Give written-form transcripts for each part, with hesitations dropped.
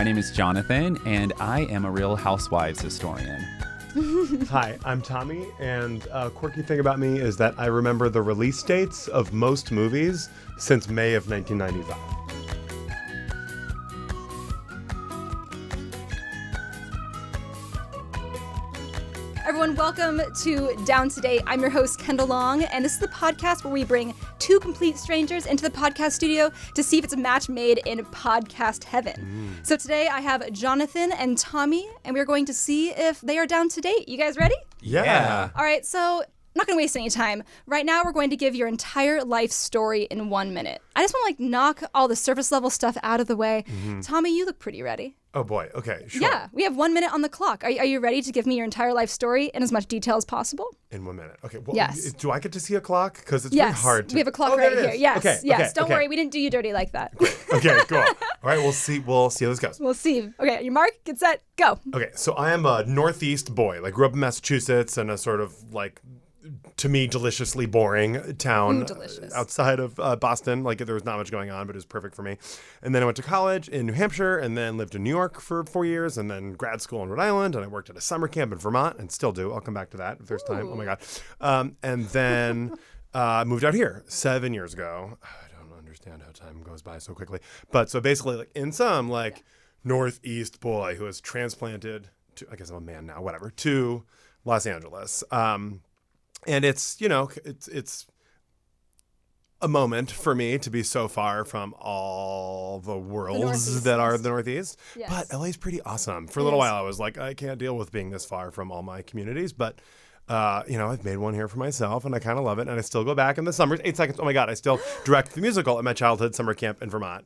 My name is Jonathan, and I am a Real Housewives historian. Hi, I'm Tommy, and a quirky thing about me is that I remember the release dates of most movies since May of 1995. Everyone, welcome to Down to Date. I'm your host, Kendall Long, and this is the podcast where we bring two complete strangers into the podcast studio to see if it's a match made in podcast heaven. So today I have Jonathan and Tommy, and we're going to see if they are down to date. You guys ready? Yeah. All right, so not going to waste any time. Right now, we're going to give your entire life story in 1 minute. I just want to knock all the surface level stuff out of the way. Tommy, you look pretty ready. Oh boy, okay, sure. Yeah, we have 1 minute on the clock. Are you ready to give me your entire life story in as much detail as possible? In 1 minute. Okay, well, Yes. do I get to see a clock? Because it's very hard to... We have a clock there right it here. is. Yes, Okay, yes. okay, Don't okay. worry, we didn't do you dirty like that. Okay, cool. All right, we'll see how this goes. We'll see. Okay, your mark, get set, go. Okay, so I am a Northeast boy. Like, grew up in Massachusetts in a sort of, like, to me, deliciously boring town delicious. outside of Boston. Like, there was not much going on, but it was perfect for me. And then I went to college in New Hampshire and then lived in New York for 4 years and then grad school in Rhode Island. And I worked at a summer camp in Vermont and still do. I'll come back to that if there's time. Oh, my God. And then moved out here 7 years ago. I don't understand how time goes by so quickly. But so basically, like, in some, like, Northeast boy who was transplanted to, I guess I'm a man now, whatever, to Los Angeles. And it's, you know, it's a moment for me to be so far from all the worlds that are the Northeast. Yes. But LA's pretty awesome. For a little while, I was like, I can't deal with being this far from all my communities. But, you know, I've made one here for myself, and I kind of love it. And I still go back in the summers. 8 seconds. Oh, my God. I still direct the musical at my childhood summer camp in Vermont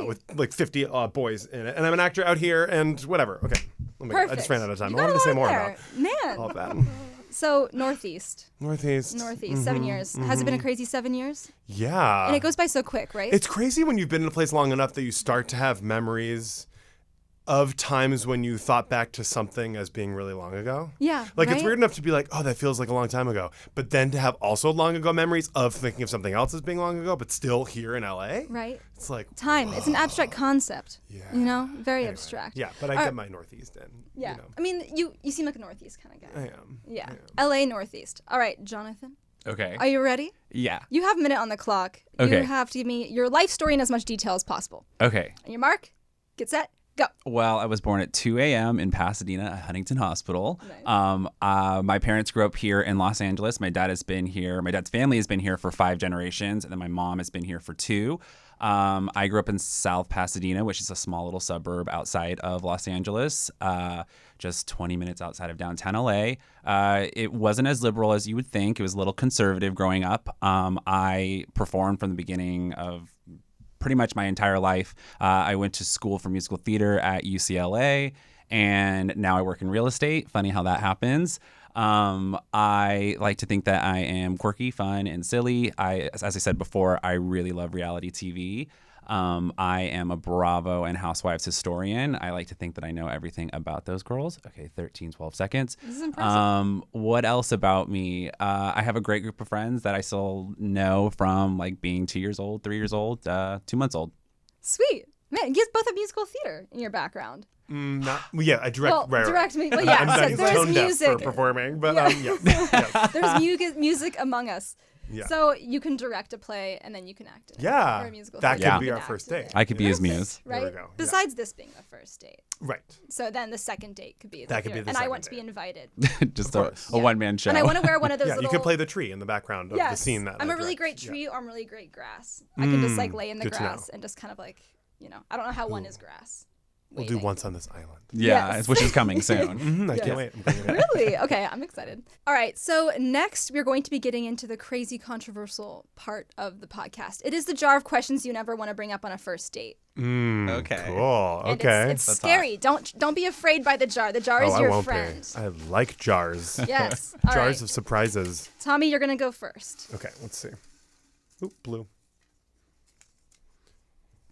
with like 50 boys in it. And I'm an actor out here and whatever. Okay. Oh, my God. I just ran out of time. I wanted to say more about Man. all of that. So, Northeast, Northeast. 7 years. Has it been a crazy 7 years? Yeah. And it goes by so quick, right? It's crazy when you've been in a place long enough that you start to have memories of times when you thought back to something as being really long ago. Yeah, Like, right? it's weird enough to be like, oh, that feels like a long time ago. But then to have also long ago memories of thinking of something else as being long ago, but still here in LA. Right. It's like, Time. It's an abstract concept. Yeah. You know? Very anyway. abstract. Yeah, but I get my Northeast in. Yeah. You know. I mean, you seem like a Northeast kind of guy. I am. Yeah. I am. LA Northeast. All right, Jonathan. Okay. Are you ready? Yeah. You have a minute on the clock. Okay. You have to give me your life story in as much detail as possible. Okay. On your mark, get set, go. Well, I was born at 2 a.m. in Pasadena at Huntington Hospital. Nice. My parents grew up here in Los Angeles. My dad's family has been here for 5 generations, and then my mom has been here for 2. I grew up in South Pasadena, which is a small little suburb outside of Los Angeles, just 20 minutes outside of downtown LA. It wasn't as liberal as you would think. It was a little conservative growing up. I performed from the beginning of pretty much my entire life. I went to school for musical theater at UCLA, and now I work in real estate. Funny how that happens. I like to think that I am quirky, fun, and silly. As I said before, I really love reality TV. I am a Bravo and Housewives historian. I like to think that I know everything about those girls. Okay, 12 seconds. This is impressive. What else about me? I have a great group of friends that I still know from like being 2 years old, 3 years old, 2 months old. Sweet. Man, you guys both have musical theater in your background. I direct. Well, direct me. Well, yeah, so there's tone deaf music. for performing, but yes. There's music among us. Yeah. So you can direct a play and then you can act in it. Yeah, Or a musical that theater. could be You our can first act in date. it. I could be his muse. Right? There we go. Yeah. Besides this being the first date. Right. So then the second date could be That could be the and I second want to be date. invited. Just Of a course. one-man show. And I want to wear one of those Yeah, little... you can play the tree in the background of the scene that I'm I a really direct. great tree or I'm really great grass. I can just like lay in the good to know. grass and just kind of like, you know, I don't know how one is grass. We'll do once on this island. Yeah, Yes. which is coming soon. I can't wait. I'm bringing it in. Really? Okay, I'm excited. All right, so next we're going to be getting into the crazy controversial part of the podcast. It is the jar of questions you never want to bring up on a first date. Okay. Cool. And Okay. It's That's scary. Don't be afraid by the jar. The jar is I your won't friend. be. I like jars. Yes. All Jars right. of surprises. Tommy, you're going to go first. Okay, let's see. Oop, blue.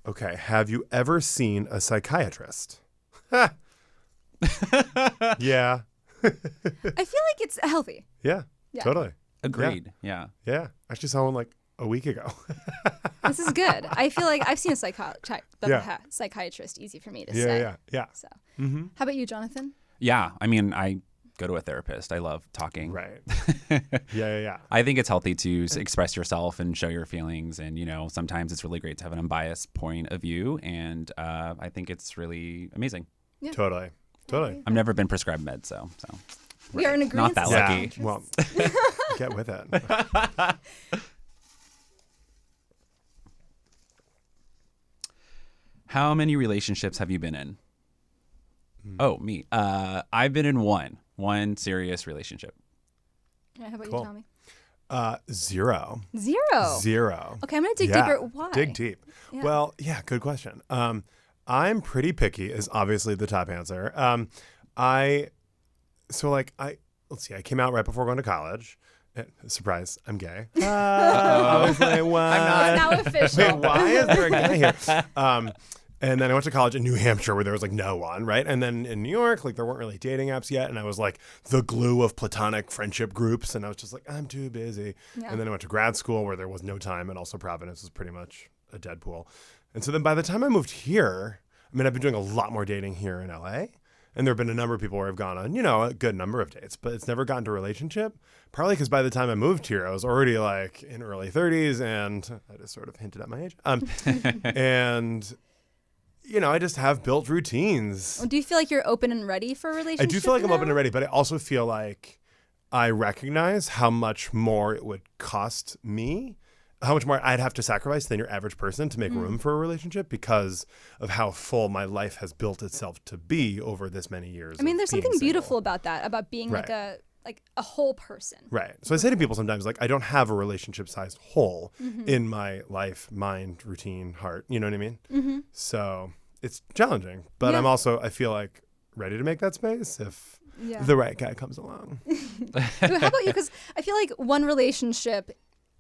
Okay, have you ever seen a psychiatrist? Yeah. I feel like it's healthy. Yeah. Yeah. Totally. Agreed. Yeah. Yeah. Actually saw one like a week ago. This is good. I feel like I've seen a Yeah. psychiatrist. Easy for me to Yeah, say. yeah. So, how about you, Jonathan? Yeah, I mean, I go to a therapist. I love talking. Right. Yeah. I think it's healthy to express yourself and show your feelings. And, sometimes it's really great to have an unbiased point of view. And I think it's really amazing. Yeah. Totally. I've never been prescribed meds, so We are in agreement. Not that lucky. Yeah. Well, get with it. How many relationships have you been in? Oh, me. I've been in one serious relationship. Yeah, how about Cool. you, Tommy? Zero. Zero. Okay, I'm gonna dig deeper. Why? Dig deep. Yeah. Well, yeah, good question. I'm pretty picky is obviously the top answer. I came out right before going to college. Surprise, I'm gay. Obviously, I'm not. It's now official. Wait, why is there a guy here? And then I went to college in New Hampshire where there was like no one, right? And then in New York, like there weren't really dating apps yet. And I was like the glue of platonic friendship groups. And I was just like, I'm too busy. Yeah. And then I went to grad school where there was no time. And also Providence was pretty much a dead pool. And so then by the time I moved here, I mean, I've been doing a lot more dating here in LA. And there have been a number of people where I've gone on, a good number of dates, but it's never gotten to a relationship. Partly because by the time I moved here, I was already like in early 30s, and I just sort of hinted at my age. And I just have built routines. Well, do you feel like you're open and ready for a relationship? I do feel like I'm open now? and ready, but I also feel like I recognize how much more it would cost me, how much more I'd have to sacrifice than your average person to make room for a relationship because of how full my life has built itself to be over this many years. I mean, there's of being something single. beautiful about that, about being Right. like a whole person. Right. So I say to people sometimes, like, I don't have a relationship-sized hole in my life, mind, routine, heart. You know what I mean? Mm-hmm. So it's challenging, but Yeah. I feel like ready to make that space if Yeah. the right guy comes along. How about you? Because I feel like one relationship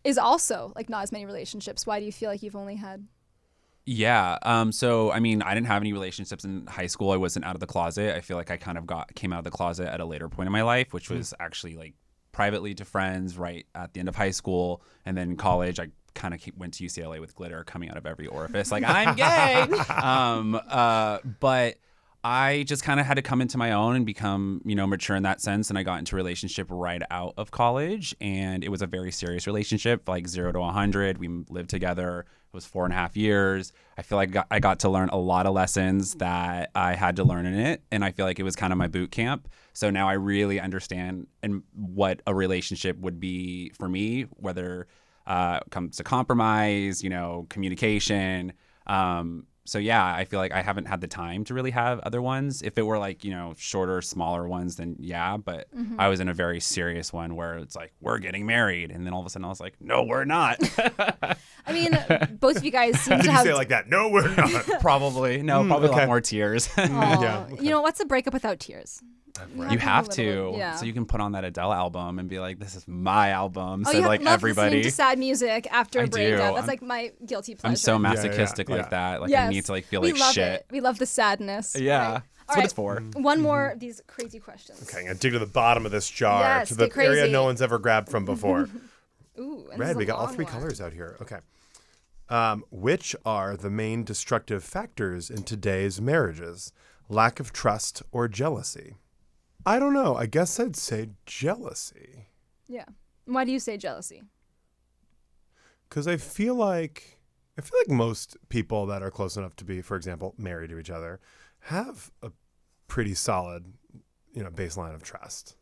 is also like not as many relationships. Why do you feel like you've only had? Yeah. So, I mean, I didn't have any relationships in high school. I wasn't out of the closet. I feel like I kind of came out of the closet at a later point in my life, which was actually like privately to friends right at the end of high school. And then college, I kind of went to UCLA with glitter coming out of every orifice. Like, I'm gay. But I just kind of had to come into my own and become, mature in that sense. And I got into a relationship right out of college. And it was a very serious relationship, like 0 to 100. We lived together. It was 4.5 years. I feel like I got to learn a lot of lessons that I had to learn in it. And I feel like it was kind of my boot camp. So now I really understand what a relationship would be for me, whether it comes to compromise, communication. So yeah, I feel like I haven't had the time to really have other ones. If it were like, shorter, smaller ones, then yeah. But I was in a very serious one where it's like, we're getting married. And then all of a sudden I was like, no, we're not. I mean, both of you guys seem Did to you have. say it like that? No, we're not. Probably. No, probably a okay. lot more tears. Aw. Yeah, okay. What's a breakup without tears? You have a to. little bit, yeah. So you can put on that Adele album and be like, this is my album. Oh, So you like love everybody. listening to sad music after a I do. breakup. That's I'm- like my guilty pleasure. I'm so yeah, masochistic yeah. like that. Like Yes. I need to like feel we like love shit. it. We love the sadness. Yeah. Right? That's All what right. it's for. One more of these crazy questions. Okay, I'm going to dig to the bottom of this jar, Yes, to the get area crazy. no one's ever grabbed from before. Ooh, and this Red, is a we got all long three one. colors out here. Okay. Which are the main destructive factors in today's marriages? Lack of trust or jealousy? I don't know. I guess I'd say jealousy. Yeah. Why do you say jealousy? Because I feel like most people that are close enough to be, for example, married to each other, have a pretty solid, baseline of trust.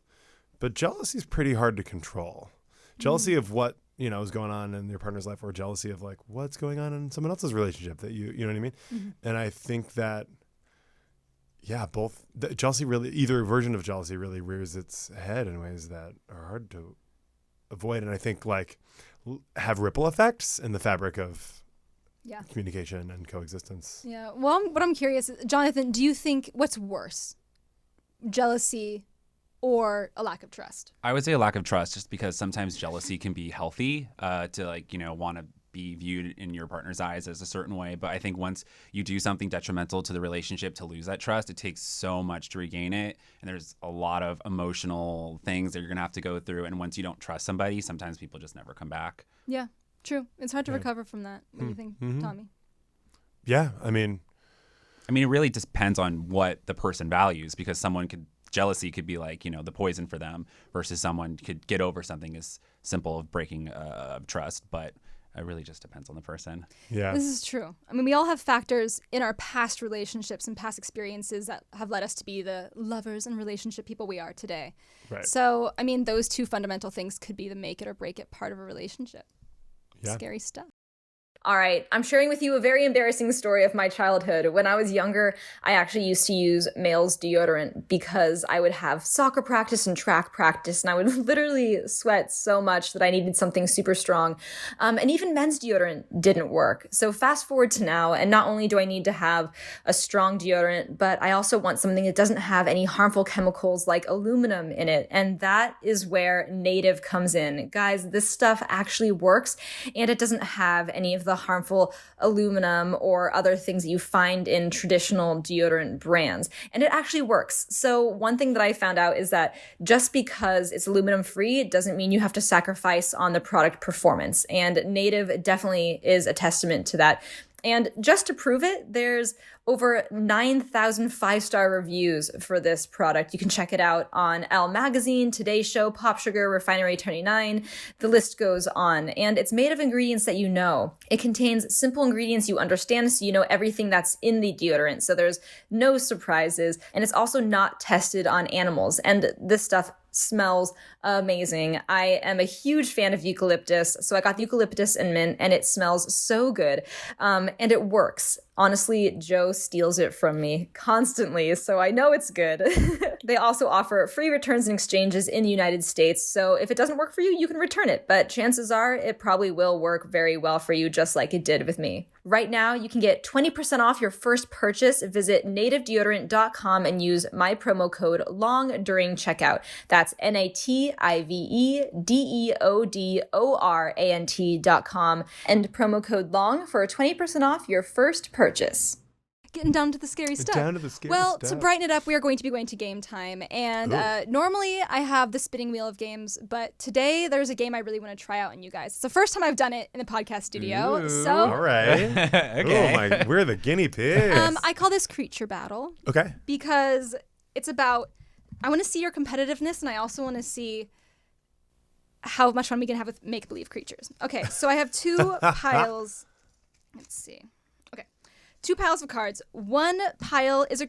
But jealousy is pretty hard to control. Jealousy of what is going on in your partner's life, or jealousy of like what's going on in someone else's relationship that you know what I mean. Mm-hmm. And I think that both jealousy really, either version of jealousy really rears its head in ways that are hard to avoid, and I think like have ripple effects in the fabric of Yeah. communication and coexistence. Yeah. Well, what I'm curious is, Jonathan, do you think what's worse? Jealousy or a lack of trust? I would say a lack of trust, just because sometimes jealousy can be healthy to like, want to be viewed in your partner's eyes as a certain way. But I think once you do something detrimental to the relationship to lose that trust, it takes so much to regain it. And there's a lot of emotional things that you're going to have to go through. And once you don't trust somebody, sometimes people just never come back. Yeah. True. It's hard to recover from that. What do you think, Tommy? Yeah, I mean, it really depends on what the person values, because jealousy could be like, the poison for them, versus someone could get over something as simple of breaking trust. But it really just depends on the person. yeah. This is true. We all have factors in our past relationships and past experiences that have led us to be the lovers and relationship people we are today. Right. So, those two fundamental things could be the make it or break it part of a relationship. Yeah. Scary stuff. All right, I'm sharing with you a very embarrassing story of my childhood. When I was younger, I actually used to use male's deodorant because I would have soccer practice and track practice, and I would literally sweat so much that I needed something super strong. And even men's deodorant didn't work. So fast forward to now, and not only do I need to have a strong deodorant, but I also want something that doesn't have any harmful chemicals like aluminum in it. And that is where Native comes in. Guys, this stuff actually works, and it doesn't have any of the harmful aluminum or other things that you find in traditional deodorant brands. And it actually works. So one thing that I found out is that just because it's aluminum free, it doesn't mean you have to sacrifice on the product performance. And Native definitely is a testament to that. And just to prove it, there's over 9,000 5-star reviews for this product. You can check it out on Elle Magazine, Today Show, Pop Sugar, Refinery 29. The list goes on. And it's made of ingredients that you know. It contains simple ingredients you understand, so you know everything that's in the deodorant. So there's no surprises. And it's also not tested on animals. And this stuff smells amazing. I am a huge fan of eucalyptus, so I got eucalyptus and mint, and it smells so good. And it works. Honestly, Joe steals it from me constantly, so I know it's good. They also offer free returns and exchanges in the United States, so if it doesn't work for you, you can return it, but chances are it probably will work very well for you, just like it did with me. Right now, you can get 20% off your first purchase. Visit nativedeodorant.com and use my promo code LONG during checkout. That's nativedeodorant.com and promo code LONG for 20% off your first purchase. Getting down to the scary stuff. Down to the scary well, stuff. to brighten it up, we are going to be going to game time. And normally I have the spinning wheel of games, but today there's a game I really want to try out on you guys. It's the first time I've done it in the podcast studio. Ooh, So all right. Okay. Oh, we're the guinea pigs. I call this Creature Battle Okay. because it's about, I want to see your competitiveness, and I also want to see how much fun we can have with make-believe creatures. Okay, so I have two piles. Let's see. Okay, two piles of cards. One pile is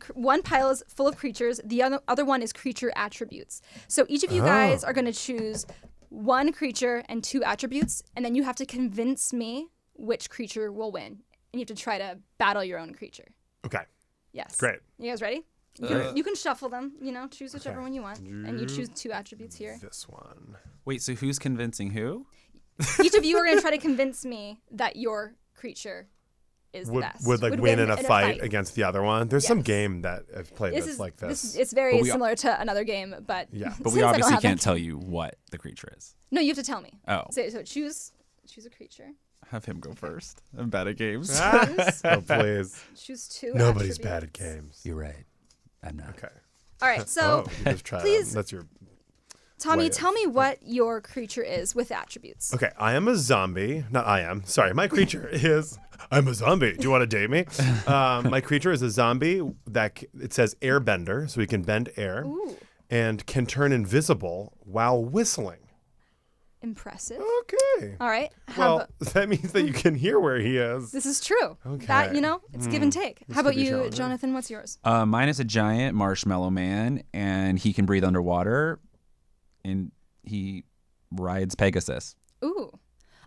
full of creatures. The other one is creature attributes. So each of you guys are going to choose one creature and two attributes, and then you have to convince me which creature will win. And you have to try to battle your own creature. Okay. Yes. Great. You guys ready? You can shuffle them, choose whichever one you want. And you choose two attributes here. This one. Wait, so who's convincing who? Each of you are going to try to convince me that your creature is the best. Would win in a fight against the other one. There's some game that I've played that's like this. It's very similar to another game, but yeah. But we obviously can't tell you what the creature is. No, you have to tell me. Oh. So choose a creature. Have him go first. I'm bad at games. Oh, please. Choose two Nobody's attributes. bad at games. You're right. I'm not. Okay. All right, so you just try please- That's your... Tommy, way tell me what your creature is with attributes. Okay, I am a zombie. Not I am. Sorry, my creature is... I'm a zombie. Do you want to date me? My creature is a zombie it says airbender, so he can bend air. Ooh, And can turn invisible while whistling. impressive. Okay. All right. Well, that means that you can hear where he is. This is true. Okay. That, it's give and take. How about could be you, challenging. Jonathan? What's yours? Mine is a giant marshmallow man, and he can breathe underwater, and he rides Pegasus. Ooh.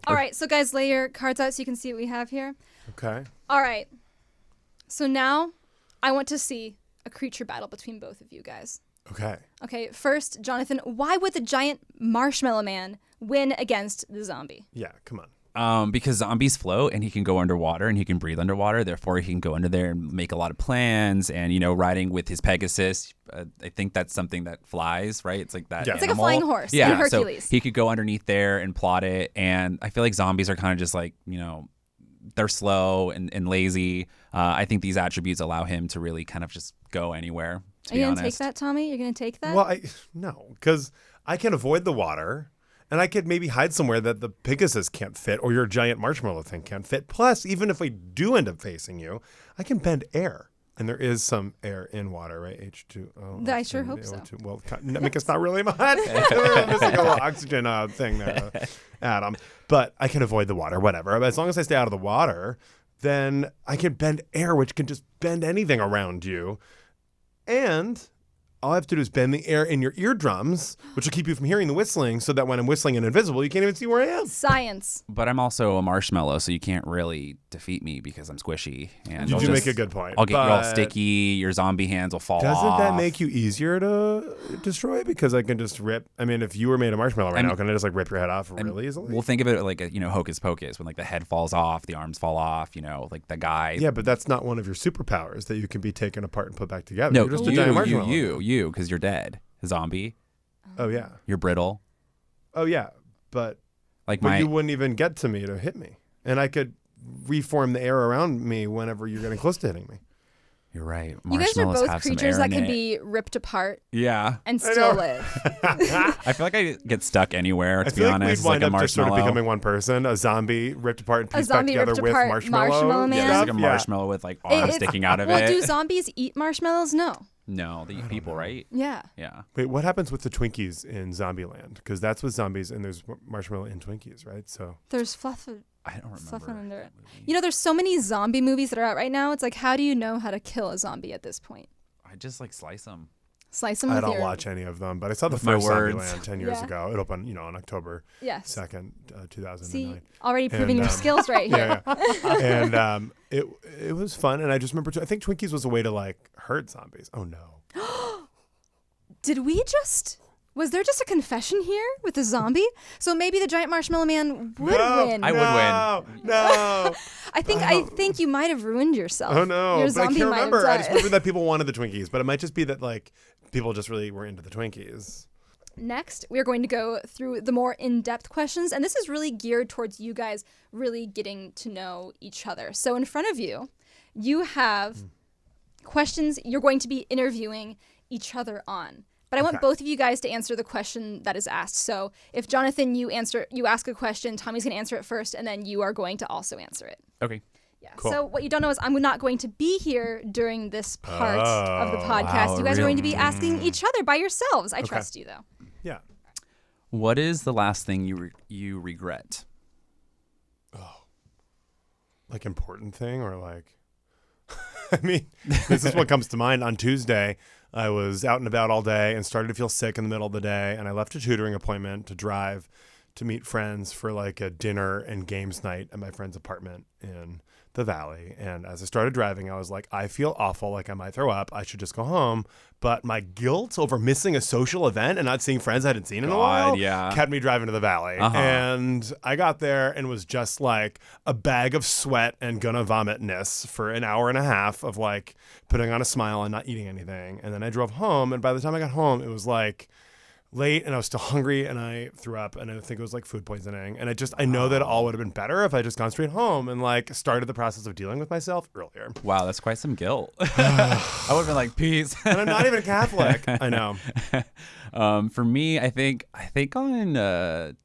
All right. So, guys, lay your cards out so you can see what we have here. Okay. All right. So now I want to see a creature battle between both of you guys. Okay. Okay. First, Jonathan, why would the giant marshmallow man win against the zombie? Yeah, come on. Because zombies float, and he can go underwater, and he can breathe underwater. Therefore, he can go under there and make a lot of plans. And riding with his Pegasus, I think that's something that flies, right? It's like that. Yeah. It's like a animal. flying horse Yeah, in Hercules. so he could go underneath there and plot it. And I feel like zombies are kind of just like they're slow and lazy. I think these attributes allow him to really kind of just go anywhere. Are you going to take that, Tommy? You're going to take that? Well, no, because I can avoid the water, And I could maybe hide somewhere that the Pegasus can't fit or your giant marshmallow thing can't fit. Plus, even if I do end up facing you, I can bend air. And there is some air in water, right? H2O. I sure hope so. Well, it's not really much. We're missing a little oxygen thing there, atom. But I can avoid the water, whatever. But as long as I stay out of the water, then I can bend air, which can just bend anything around you. And all I have to do is bend the air in your eardrums, which will keep you from hearing the whistling so that when I'm whistling and invisible, you can't even see where I am. Science. But I'm also a marshmallow, so you can't really defeat me because I'm squishy. And You do make a good point. I'll get you all sticky. Your zombie hands will fall off. Doesn't that make you easier to destroy? Because I can just rip. I mean, if you were made of marshmallow now, can I just like rip your head off really easily? We'll think of it like hocus pocus when like the head falls off, the arms fall off. Like the guy. Yeah, but that's not one of your superpowers that you can be taken apart and put back together. No, you're just a giant marshmallow. You, because you're dead. A zombie. Oh yeah. You're brittle. Oh yeah, but Like you wouldn't even get to me to hit me, and I could reform the air around me whenever you're getting close to hitting me. You're right. You guys are Marshmallows both have some creatures air that in can it. be ripped apart Yeah. and still live. I feel like I get stuck anywhere, to I be feel like honest. we'd wind like a up just sort marshmallow. of becoming one person, a zombie ripped apart and A pieced back zombie together ripped with apart marshmallow. man. Yeah, there's like a Yeah. marshmallow with like arms sticking out of it. Well, do zombies eat marshmallows? No. No, they eat people, right? Yeah. Yeah. Wait, what happens with the Twinkies in Zombieland? Because that's with zombies, and there's marshmallow in Twinkies, right? So There's fluff. I don't Fluff remember. under it. There's so many zombie movies that are out right now. It's like, how do you know how to kill a zombie at this point? I just like slice them. Slice them I with don't your... watch any of them, but I saw the With my first words. Zombieland 10 years Yeah. ago. It opened, on October Yes. 2nd, 2009. See, already proving And, your skills right here. Yeah. And it was fun, and I just remember I think Twinkies was a way to like hurt zombies. Oh no. Was there just a confession here with the zombie? So maybe the giant marshmallow man would win. I would win. No. I think you might have ruined yourself. Oh no. Your But I zombie can't might have remember. I died. just remember that people wanted the Twinkies, but it might just be that like people just really were into the Twinkies. Next, we're going to go through the more in-depth questions, and this is really geared towards you guys really getting to know each other. So in front of you, you have questions you're going to be interviewing each other on. But I want both of you guys to answer the question that is asked. So if Jonathan, you ask a question, Tommy's going to answer it first, and then you are going to also answer it. Okay. Yeah. Cool. So what you don't know is I'm not going to be here during this part of the podcast. wow, You guys are going to really? be asking each other by yourselves. I trust you, though. Yeah. What is the last thing you regret? Like important thing or like I mean, this is what comes to mind. On Tuesday, I was out and about all day and started to feel sick in the middle of the day, and I left a tutoring appointment to drive to meet friends for like a dinner and games night at my friend's apartment in the Valley. And as I started driving, I was like, I feel awful, like I might throw up. I should just go home. But my guilt over missing a social event and not seeing friends I hadn't seen in a while kept me driving to the Valley. And I got there and was just like a bag of sweat and gonna vomit-ness for an hour and a half of like putting on a smile and not eating anything. And then I drove home, and by the time I got home, it was like late and I was still hungry and I threw up, and I think it was like food poisoning. And I know that it all would have been better if I just gone straight home and like started the process of dealing with myself earlier. Wow, that's quite some guilt. I would have been like, peace. And I'm not even Catholic. I know. For me, I think on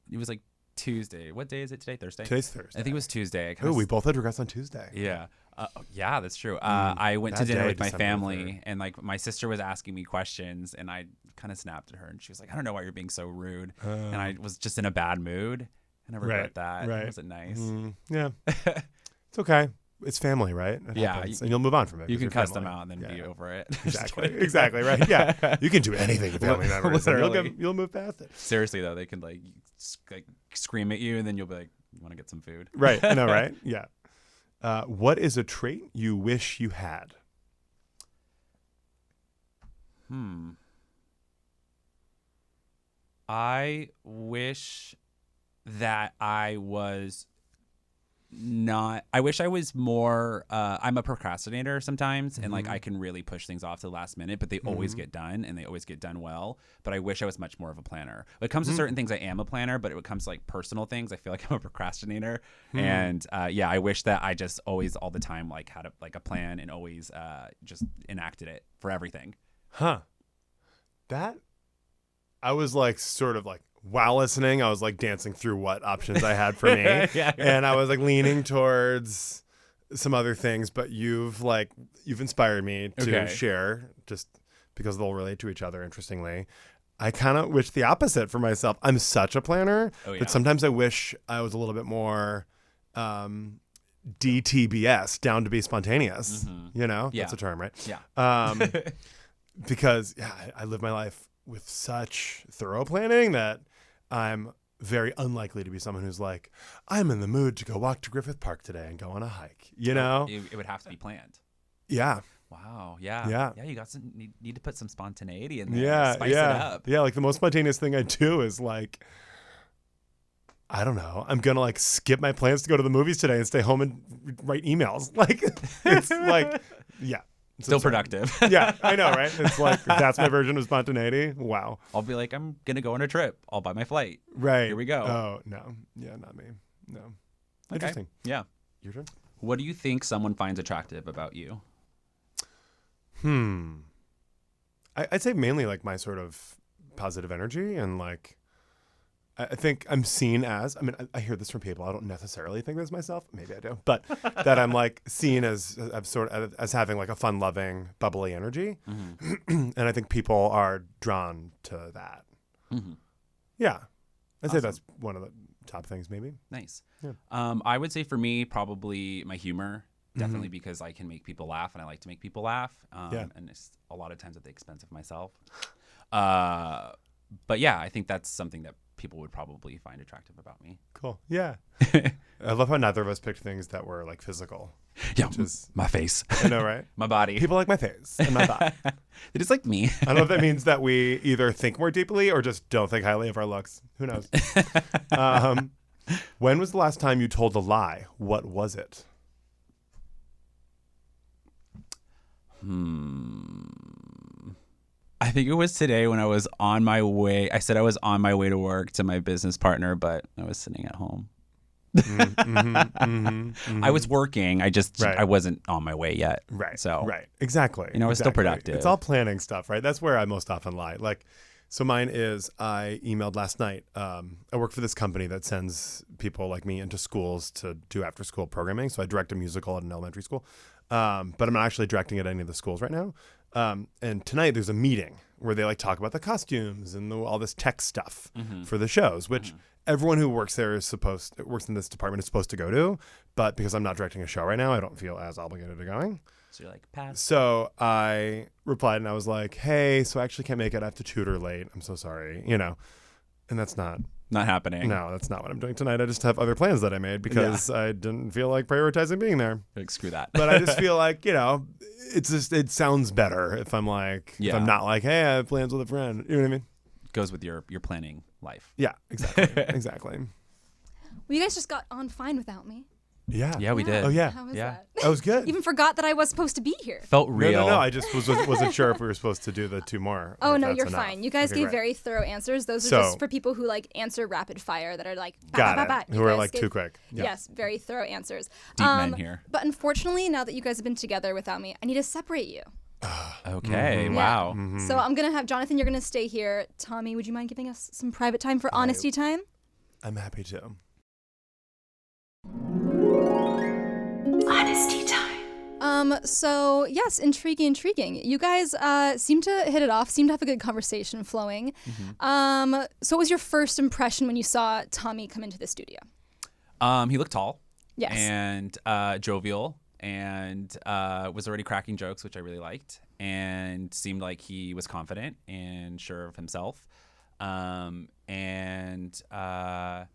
it was like Tuesday. What day is it today? Thursday? Today's Thursday. I think it was Tuesday. Oh, we both had regrets on Tuesday. Yeah. Yeah, that's true. I went to that dinner day, with my December family, 3rd. and like my sister was asking me questions, and I kind of snapped at her, and she was like, "I don't know why you're being so rude," and I was just in a bad mood, and I regret that. Right. It wasn't nice. Yeah. It's okay. It's family, right? It Yeah, happens. And you'll move on from it. You 'cause can you're cuss family. them out and then be over it. Just Exactly. kidding. Exactly. Right. Yeah. You can do anything to family members. And Literally. you'll move past it. Seriously though, they can like scream at you, and then you'll be like, "You want to get some food?" Right. I know, right? Yeah. What is a trait you wish you had? I wish that I was not. I wish I was more. I'm a procrastinator sometimes, and like I can really push things off to the last minute, but they always get done, and they always get done well. But I wish I was much more of a planner. When it comes to certain things, I am a planner, but when it comes to like personal things, I feel like I'm a procrastinator. And yeah, I wish that I just always, all the time, like had a plan and always just enacted it for everything. Huh. That I was like sort of like, while listening, I was like dancing through what options I had for me. And I was like leaning towards some other things, but you've inspired me to share just because they'll relate to each other interestingly. I kind of wish the opposite for myself. I'm such a planner that sometimes I wish I was a little bit more DTBS, down to be spontaneous. You know, that's a term, right? Yeah. Because I live my life with such thorough planning that I'm very unlikely to be someone who's like, I'm in the mood to go walk to Griffith Park today and go on a hike. You know, it would have to be planned. Yeah. Wow. Yeah. You got some need to put some spontaneity in there. Yeah. Spice it up. Yeah. Like the most spontaneous thing I do is like, I don't know. I'm going to like skip my plans to go to the movies today and stay home and write emails. Like, it's like, yeah. Still productive. Yeah, I know, right? It's like, that's my version of spontaneity. Wow. I'll be like, I'm going to go on a trip. I'll buy my flight. Right. Here we go. Oh, no. Yeah, not me. No. Okay. Interesting. Yeah. Your turn. What do you think someone finds attractive about you? I'd say mainly like my sort of positive energy and like, I think I'm seen as, I mean, I hear this from people. I don't necessarily think this myself. Maybe I do. But that I'm like seen as having like a fun loving, bubbly energy. And I think people are drawn to that. Yeah. I'd say that's one of the top things maybe. Nice. Yeah. I would say for me, probably my humor. Definitely because I can make people laugh and I like to make people laugh. And it's a lot of times at the expense of myself. But yeah, I think that's something that people would probably find attractive about me. Cool. Yeah. I love how neither of us picked things that were like physical. Yeah. My face. I know, right? My body. People like my face and my body. They just like me. I don't know if that means that we either think more deeply or just don't think highly of our looks. Who knows? When was the last time you told a lie? What was it? I think it was today when I was on my way. I said I was on my way to work to my business partner, but I was sitting at home. I was working. I wasn't on my way yet. Right. So Exactly. I was still productive. It's all planning stuff, right? That's where I most often lie. Like, so mine is I emailed last night. I work for this company that sends people like me into schools to do after school programming. So I direct a musical at an elementary school. But I'm not actually directing at any of the schools right now. And tonight there's a meeting where they like talk about the costumes and all this tech stuff for the shows, which everyone who works there works in this department is supposed to go to. But because I'm not directing a show right now, I don't feel as obligated to going. So you're like, pass. So I replied and I was like, hey, so I actually can't make it. I have to tutor late. I'm so sorry, you know, and that's not happening. No, that's not what I'm doing tonight. I just have other plans that I made because I didn't feel like prioritizing being there. Like, screw that. But I just feel like, you know, it sounds better if I'm like, if I'm not like, hey, I have plans with a friend. You know what I mean? Goes with your planning life. Yeah, exactly. Exactly. Well, you guys just got on fine without me. Yeah. Yeah, we did. Oh, yeah. How was that? That was good. Even forgot that I was supposed to be here. Felt real. No. I just wasn't sure if we were supposed to do the two more. Oh, no, you're fine. You guys gave very thorough answers. Those are just for people who like answer rapid fire that are like, who are like too quick. Yeah. Yes, very thorough answers. Deep men here. But unfortunately, now that you guys have been together without me, I need to separate you. Okay. Wow. So I'm going to have Jonathan, you're going to stay here. Tommy, would you mind giving us some private time for honesty time? I'm happy to. Honesty time. So yes, intriguing. You guys seem to hit it off, seem to have a good conversation flowing. So what was your first impression when you saw Tommy come into the studio? He looked tall. Yes. And jovial and was already cracking jokes, which I really liked, and seemed like he was confident and sure of himself, and had a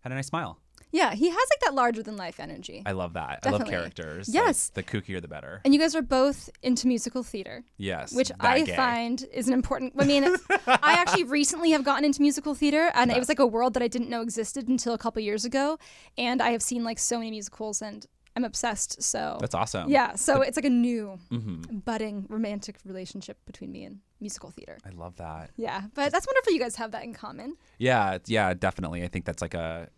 nice smile. Yeah, he has like that larger than life energy. I love that. Definitely. I love characters. Yes. Like, the kookier the better. And you guys are both into musical theater. Yes. Which I find is an important, I mean, I actually recently have gotten into musical theater, and it was like a world that I didn't know existed until a couple years ago. And I have seen like so many musicals and I'm obsessed. So that's awesome. Yeah. So it's like a new budding romantic relationship between me and musical theater. I love that. Yeah, but that's wonderful you guys have that in common. Yeah, definitely. I think that's like a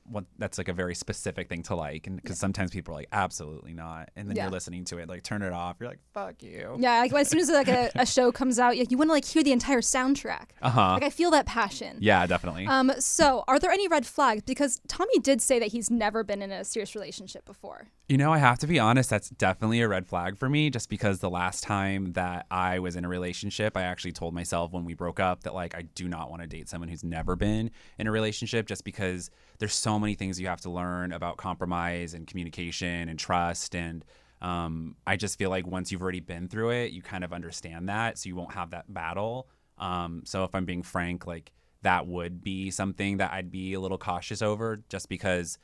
very specific thing to like, and because sometimes people are like, absolutely not, and then you're listening to it, like turn it off. You're like, fuck you. Yeah, like as soon as like a show comes out, you want to like hear the entire soundtrack. Like I feel that passion. Yeah, definitely. So are there any red flags? Because Tommy did say that he's never been in a serious relationship before. You know, I have to be honest, that's definitely a red flag for me, just because the last time that I was in a relationship, I actually told myself when we broke up that like I do not want to date someone who's never been in a relationship, just because there's so many things you have to learn about compromise and communication and trust. And I just feel like once you've already been through it, you kind of understand that, so you won't have that battle. So if I'm being frank, like that would be something that I'd be a little cautious over, just because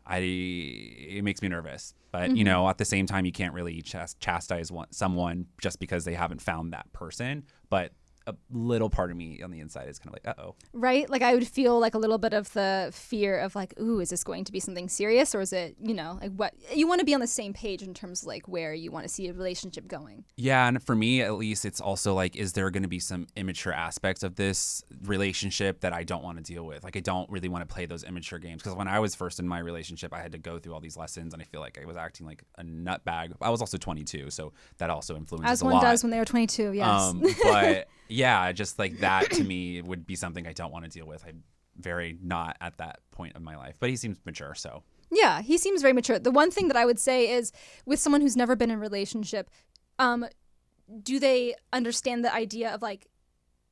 it makes me nervous. But you know, at the same time, you can't really chastise someone just because they haven't found that person. But a little part of me on the inside is kind of like, uh-oh. Right? Like I would feel like a little bit of the fear of like, ooh, is this going to be something serious, or is it, you know, like what you want to be on the same page in terms of like where you want to see a relationship going. Yeah, and for me at least, it's also like, is there going to be some immature aspects of this relationship that I don't want to deal with? Like I don't really want to play those immature games, because when I was first in my relationship, I had to go through all these lessons, and I feel like I was acting like a nutbag. I was also 22, so that also influences a lot. As one does when they were 22, yes. But yeah, just like that to me would be something I don't want to deal with. I'm very not at that point of my life, but he seems mature, so. Yeah, he seems very mature. The one thing that I would say is with someone who's never been in a relationship, do they understand the idea of like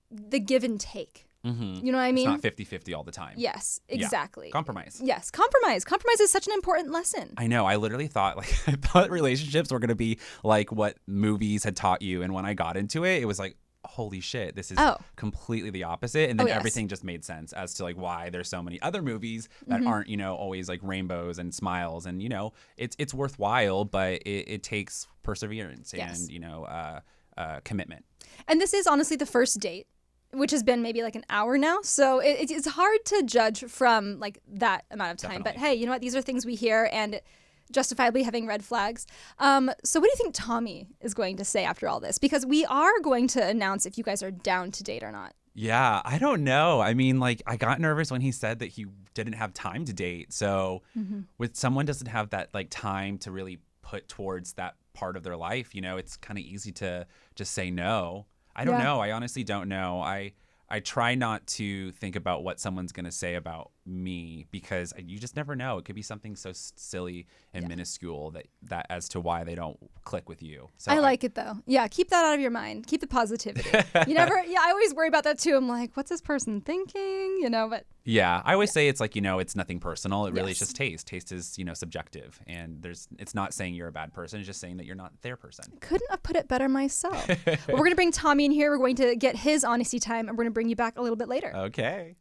the give and take? Mm-hmm. You know what I mean? It's not 50-50 all the time. Yes, exactly. Yeah. Compromise. Yes, compromise. Compromise is such an important lesson. I know. I literally thought I thought relationships were going to be like what movies had taught you. And when I got into it, it was like, holy shit, this is completely the opposite. And then everything just made sense as to like why there's so many other movies that aren't, you know, always like rainbows and smiles. And, you know, it's worthwhile, but it takes perseverance and, you know, commitment. And this is honestly the first date, which has been maybe like an hour now. So it's hard to judge from like that amount of time. Definitely. But hey, you know what? These are things we hear, and justifiably having red flags. So what do you think Tommy is going to say after all this? Because we are going to announce if you guys are down to date or not. Yeah, I don't know. I mean, like, I got nervous when he said that he didn't have time to date. So with someone doesn't have that like time to really put towards that part of their life, you know, it's kind of easy to just say no. I don't know. I honestly don't know. I try not to think about what someone's going to say about me, because you just never know. It could be something so silly and minuscule that as to why they don't click with you. So I like it though. Yeah, keep that out of your mind. Keep the positivity. You never. Yeah, I always worry about that too. I'm like, what's this person thinking? You know, but yeah, I always say it's like, you know, it's nothing personal. It really is just taste. Taste is, you know, subjective, and it's not saying you're a bad person. It's just saying that you're not their person. Couldn't have put it better myself. Well, we're going to bring Tommy in here. We're going to get his honesty time, and we're going to bring you back a little bit later. Okay.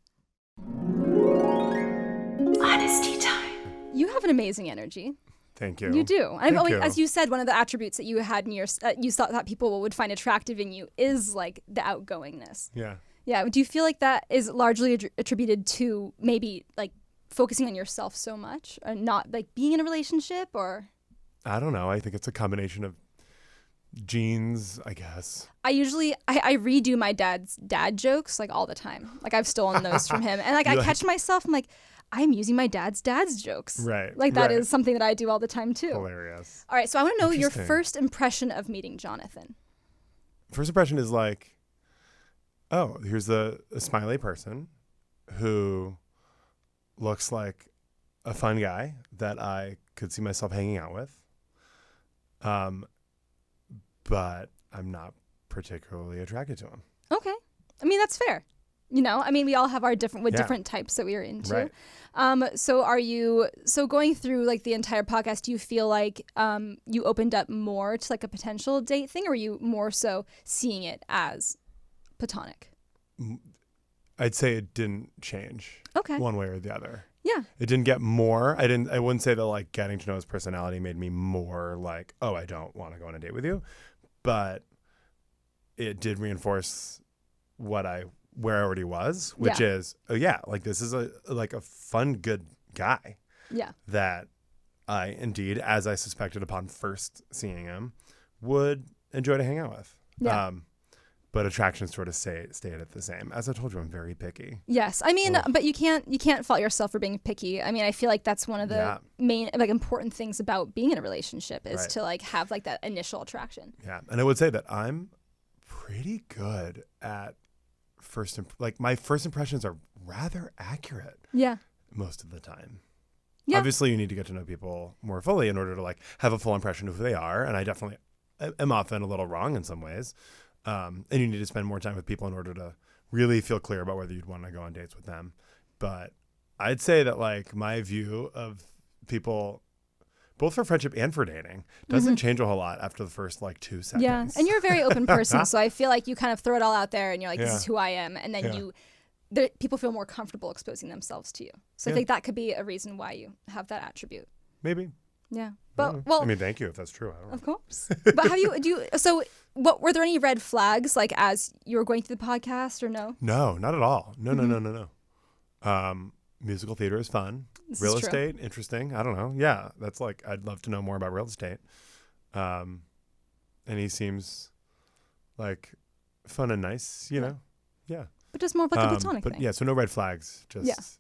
Honesty time. You have an amazing energy. Thank you. You do. Thank you. As you said, one of the attributes that you had in your you thought people would find attractive in you is like the outgoingness. Yeah. Yeah. Do you feel like that is largely attributed to maybe like focusing on yourself so much, or not like being in a relationship, or? I don't know. I think it's a combination of genes, I guess. I redo my dad's dad jokes like all the time. Like I've stolen those from him, and like I catch myself. I'm like, I'm using my dad's jokes. Right. Like that is something that I do all the time too. Hilarious. All right. So I want to know your first impression of meeting Jonathan. First impression is like, oh, here's a smiley person who looks like a fun guy that I could see myself hanging out with. But I'm not particularly attracted to him. Okay. I mean, that's fair. You know, I mean, we all have our different types that we are into. Right. So going through like the entire podcast, do you feel like you opened up more to like a potential date thing, or were you more so seeing it as platonic? I'd say it didn't change one way or the other. Yeah. It didn't get more. I wouldn't say that like getting to know his personality made me more like, oh, I don't want to go on a date with you. But it did reinforce where I already was, which is, oh yeah, like this is a fun, good guy. Yeah. That I indeed, as I suspected upon first seeing him, would enjoy to hang out with. Yeah. but attractions sort of stayed at the same. As I told you, I'm very picky. Yes, I mean, but you can't fault yourself for being picky. I mean, I feel like that's one of the main like important things about being in a relationship is to like have like that initial attraction. Yeah, and I would say that I'm pretty good at my first impressions are rather accurate. Yeah. Most of the time. Yeah. Obviously, you need to get to know people more fully in order to like have a full impression of who they are, and I definitely am often a little wrong in some ways. And you need to spend more time with people in order to really feel clear about whether you'd want to go on dates with them. But I'd say that like my view of people, both for friendship and for dating, doesn't change a whole lot after the first like 2 seconds. Yeah, and you're a very open person, so I feel like you kind of throw it all out there and you're like, this is who I am. And then people feel more comfortable exposing themselves to you. So I think that could be a reason why you have that attribute. Maybe. Yeah. But well, I mean, thank you if that's true. I don't know. Of course. But so what were there any red flags like as you were going through the podcast or no? No, not at all. No. Musical theater is fun. Real estate, interesting. I don't know. Yeah, that's like I'd love to know more about real estate. And he seems like fun and nice, you know. Yeah. But just more of like a platonic thing. Yeah, so no red flags. Just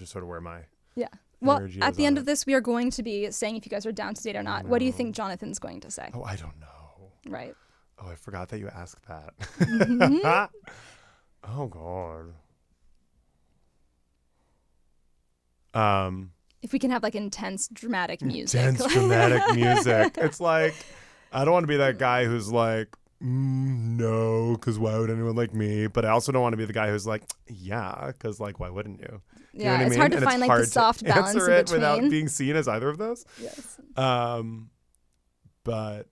sort of where my Well, at the end of this, we are going to be saying if you guys are down to date or not. What do you think Jonathan's going to say? Oh, I don't know. Right. Oh, I forgot that you asked that. Oh God. If we can have like intense dramatic music. Intense dramatic music. It's like I don't want to be that guy who's like, no, because why would anyone like me? But I also don't want to be the guy who's like, yeah, because like why wouldn't you? You know what I it's mean? hard to And find like the soft balance answer in it between. without being seen as either of those. Yes. But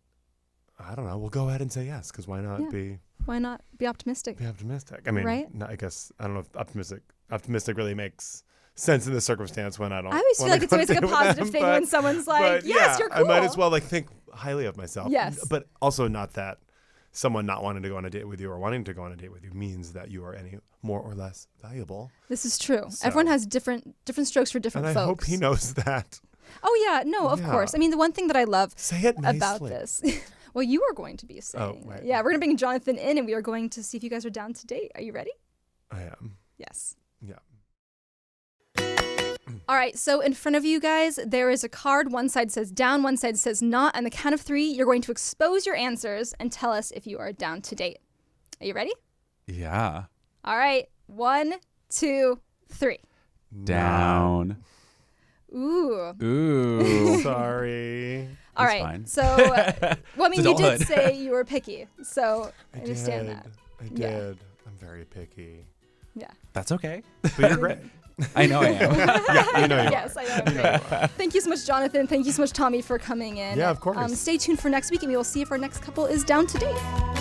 I don't know. We'll go ahead and say yes, because why not be? Why not be optimistic? Be optimistic. I mean, right? I guess I don't know if optimistic really makes sense in this circumstance when I don't. I always feel like it's always like a positive thing when someone's like, yes, you're cool. I might as well like think highly of myself. Yes. But also not that someone not wanting to go on a date with you or wanting to go on a date with you means that you are any more or less valuable. This is true. So, everyone has different strokes for different and folks. I hope he knows that. Oh yeah, no, of course. I mean, the one thing that I love about nicely. this. Well, you are going to be saying. right. Yeah, we're going to bring Jonathan in and we are going to see if you guys are down to date. Are you ready? I am. Yes. Yeah. All right, so in front of you guys, there is a card. One side says down, one side says not. On the count of 3, you're going to expose your answers and tell us if you are down to date. Are you ready? Yeah. All right, 1, 2, 3. Down. Ooh. Sorry. All That's right, fine. so, well, I mean, you did adulthood. say you were picky, so I understand that. I did. Yeah. I'm very picky. Yeah. That's okay. But you're great. I know I am. Yeah, you know you Yes, I know. Thank you so much, Jonathan. Thank you so much, Tommy, for coming in. Yeah, of course. Stay tuned for next week, and we will see if our next couple is down to date.